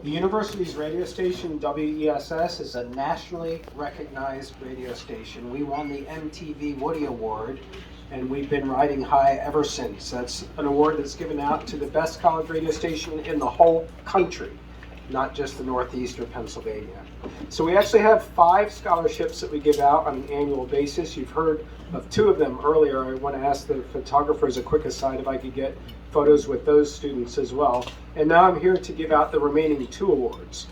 The university's radio station, WESS, is a nationally recognized radio station. We won the MTV Woody Award, and we've been riding high ever since. That's an award that's given out to the best college radio station in the whole country, not just the Northeast or Pennsylvania. So we actually have 5 scholarships that we give out on an annual basis. You've heard of 2 of them earlier. I want to ask the photographers a quick aside if I could get photos with those students as well. And now I'm here to give out the remaining 2 awards.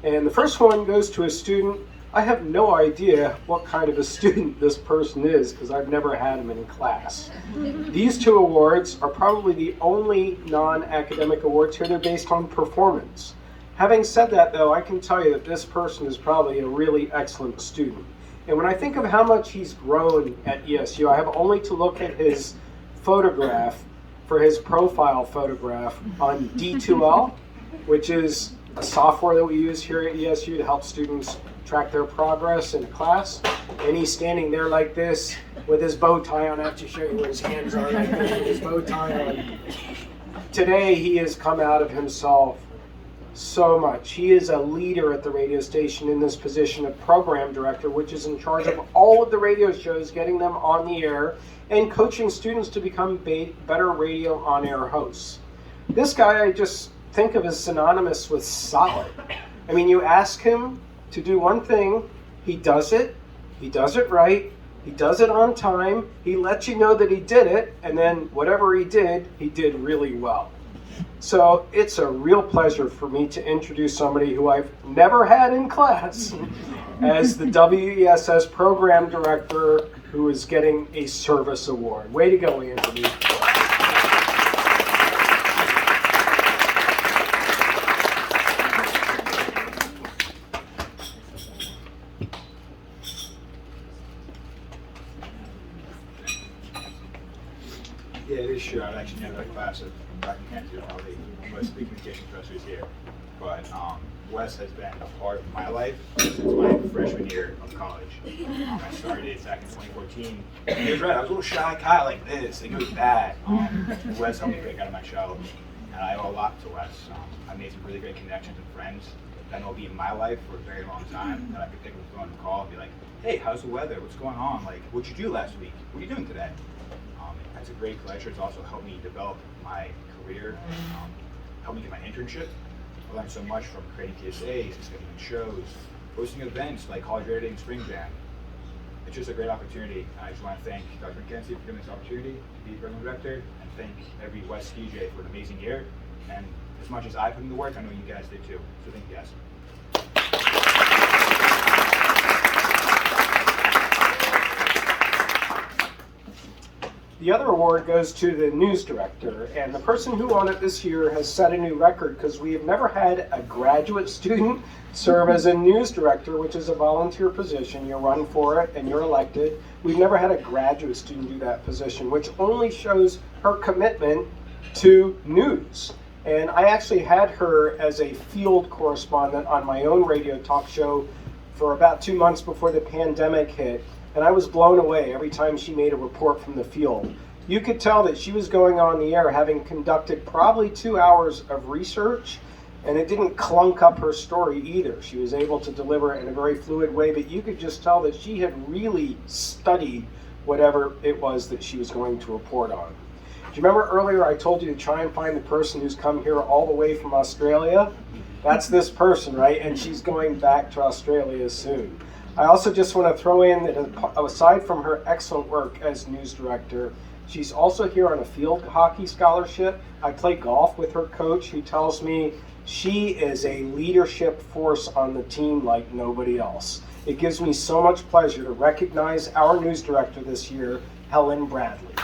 And the first one goes to a student. I have no idea what kind of a student this person is because I've never had him in class. These 2 awards are probably the only non-academic awards here. They're based on performance. Having said that, though, I can tell you that this person is probably a really excellent student. And when I think of how much he's grown at ESU, I have only to look at his photograph for his profile photograph on D2L, which is a software that we use here at ESU to help students track their progress in a class. And he's standing there like this with his bow tie on. I have to show you where his hands are like this with his bow tie on. Today he has come out of himself so much. He is a leader at the radio station in this position of program director, which is in charge of all of the radio shows, getting them on the air, and coaching students to become better radio on-air hosts. This guy I just think of as synonymous with solid. I mean, you ask him to do one thing, he does it right, he does it on time, he lets you know that he did it, and then whatever he did really well. So it's a real pleasure for me to introduce somebody who I've never had in class as the WESS program director who is getting a service award. Way to go, Anthony. Yeah, it is true. I've actually never had a class of Dr. Kenzie, all the most of the communication professors here. But Wess has been a part of my life since my freshman year of college. I started back in 2014. He was right, I was a little shy guy like this. Like, it was bad. Wess helped me break out of my shell, and I owe a lot to Wess. I made some really great connections and friends that will be in my life for a very long time, that I could pick up the phone and call and be like, hey, how's the weather? What's going on? Like, what'd you do last week? What are you doing today? It's a great pleasure. It's also helped me develop my career, helped me get my internship. I learned so much from creating PSAs, scheduling shows, hosting events like College Radio Day and Spring Jam. It's just a great opportunity. I just want to thank Dr. McKenzie for giving this opportunity to be program director, and thank every Wess DJ for an amazing year. And as much as I put in the work, I know you guys did too. So thank you guys. The other award goes to the news director, and the person who won it this year has set a new record because we have never had a graduate student serve as a news director, which is a volunteer position. You run for it and you're elected. We've never had a graduate student do that position, which only shows her commitment to news. And I actually had her as a field correspondent on my own radio talk show for about 2 months before the pandemic hit. And I was blown away every time she made a report from the field. You could tell that she was going on the air having conducted probably 2 hours of research, and it didn't clunk up her story either. She was able to deliver it in a very fluid way, but you could just tell that she had really studied whatever it was that she was going to report on. Do you remember earlier I told you to try and find the person who's come here all the way from Australia? That's this person, right? And she's going back to Australia soon. I also just want to throw in that aside from her excellent work as news director, she's also here on a field hockey scholarship. I play golf with her coach, who tells me she is a leadership force on the team like nobody else. It gives me so much pleasure to recognize our news director this year, Helen Bradley.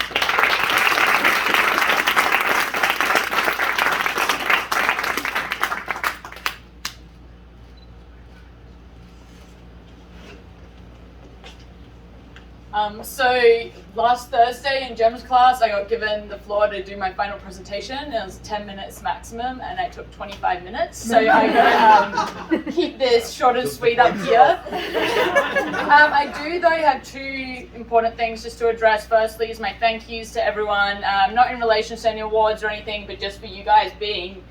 So last Thursday in Gem's class, I got given the floor to do my final presentation. It was 10 minutes maximum, and I took 25 minutes. So I'm going to keep this short and sweet up here. I do, though, have 2 important things just to address. Firstly is my thank yous to everyone, not in relation to any awards or anything, but just for you guys being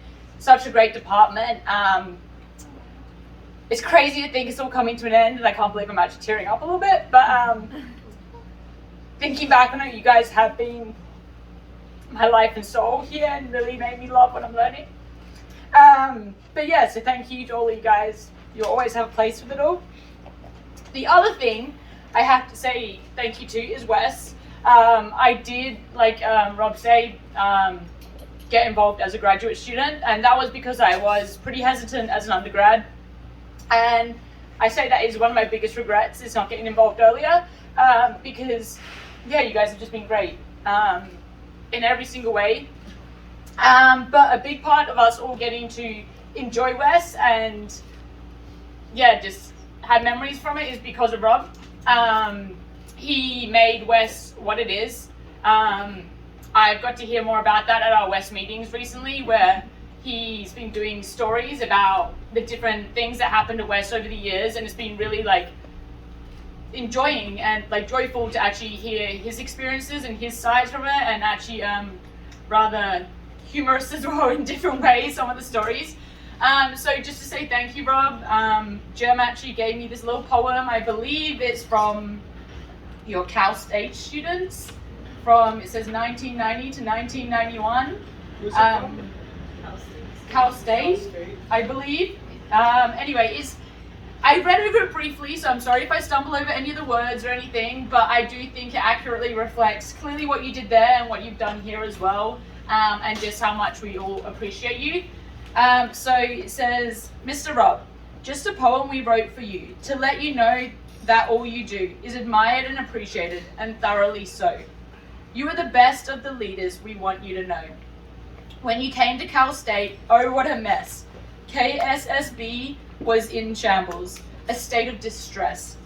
such a great department. It's crazy to think it's all coming to an end, and I can't believe I'm actually tearing up a little bit. But thinking back on it, you guys have been my life and soul here and really made me love what I'm learning. But yeah, so thank you to all you guys. You always have a place with it all. The other thing I have to say thank you to is Wess. I did, like Rob said, get involved as a graduate student, and that was because I was pretty hesitant as an undergrad. And I say that is one of my biggest regrets, is not getting involved earlier, because, yeah, you guys have just been great in every single way. But a big part of us all getting to enjoy Wess and, yeah, just have memories from it is because of Rob. He made Wess what it is. I've got to hear more about that at our Wess meetings recently, where he's been doing stories about the different things that happened to Wess over the years, and it's been really like enjoying and like joyful to actually hear his experiences and his sides from it, and actually rather humorous as well in different ways, some of the stories. So just to say thank you, Rob. Jem actually gave me this little poem. I believe it's from your Cal State students from, it says 1990 to 1991. Who's it from? Cal State, I believe. Anyway, I read over it briefly, so I'm sorry if I stumble over any of the words or anything, but I do think it accurately reflects clearly what you did there and what you've done here as well, and just how much we all appreciate you. So it says, Mr. Rob, just a poem we wrote for you to let you know that all you do is admired and appreciated, and thoroughly so. You are the best of the leaders we want you to know. When you came to Cal State, oh what a mess. KSSB was in shambles, a state of distress.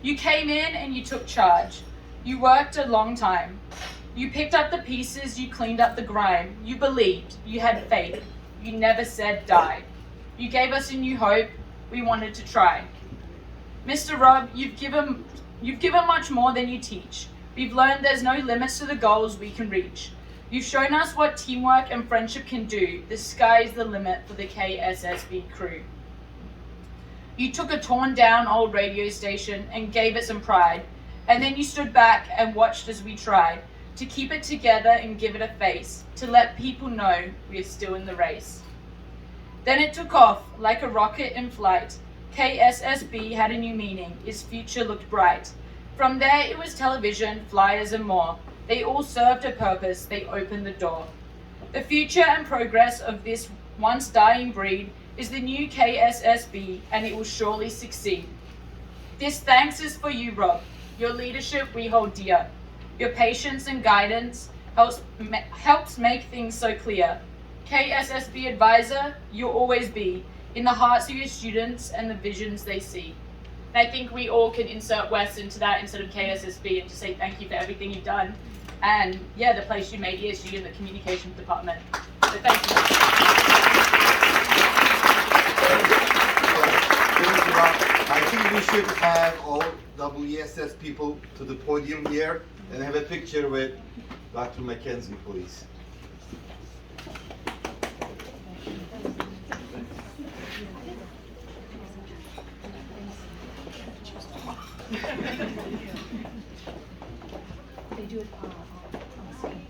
You came in and you took charge. You worked a long time. You picked up the pieces, you cleaned up the grime. You believed, you had faith. You never said die. You gave us a new hope, we wanted to try. Mr. Rob, you've given much more than you teach. We've learned there's no limits to the goals we can reach. You've shown us what teamwork and friendship can do. The sky's the limit for the KSSB crew. You took a torn down old radio station and gave it some pride. And then you stood back and watched as we tried to keep it together and give it a face, to let people know we're still in the race. Then it took off like a rocket in flight. KSSB had a new meaning, its future looked bright. From there it was television, flyers and more. They all served a purpose, they opened the door. The future and progress of this once dying breed is the new KSSB, and it will surely succeed. This thanks is for you, Rob. Your leadership we hold dear. Your patience and guidance helps make things so clear. KSSB advisor, you'll always be in the hearts of your students and the visions they see. And I think we all can insert Wess into that instead of KSSB and just say thank you for everything you've done. And yeah, the place you made ESG in the communications department. So thank you. I think we should have all WESS people to the podium here and have a picture with Dr. Mackenzie, please. They do it on screen.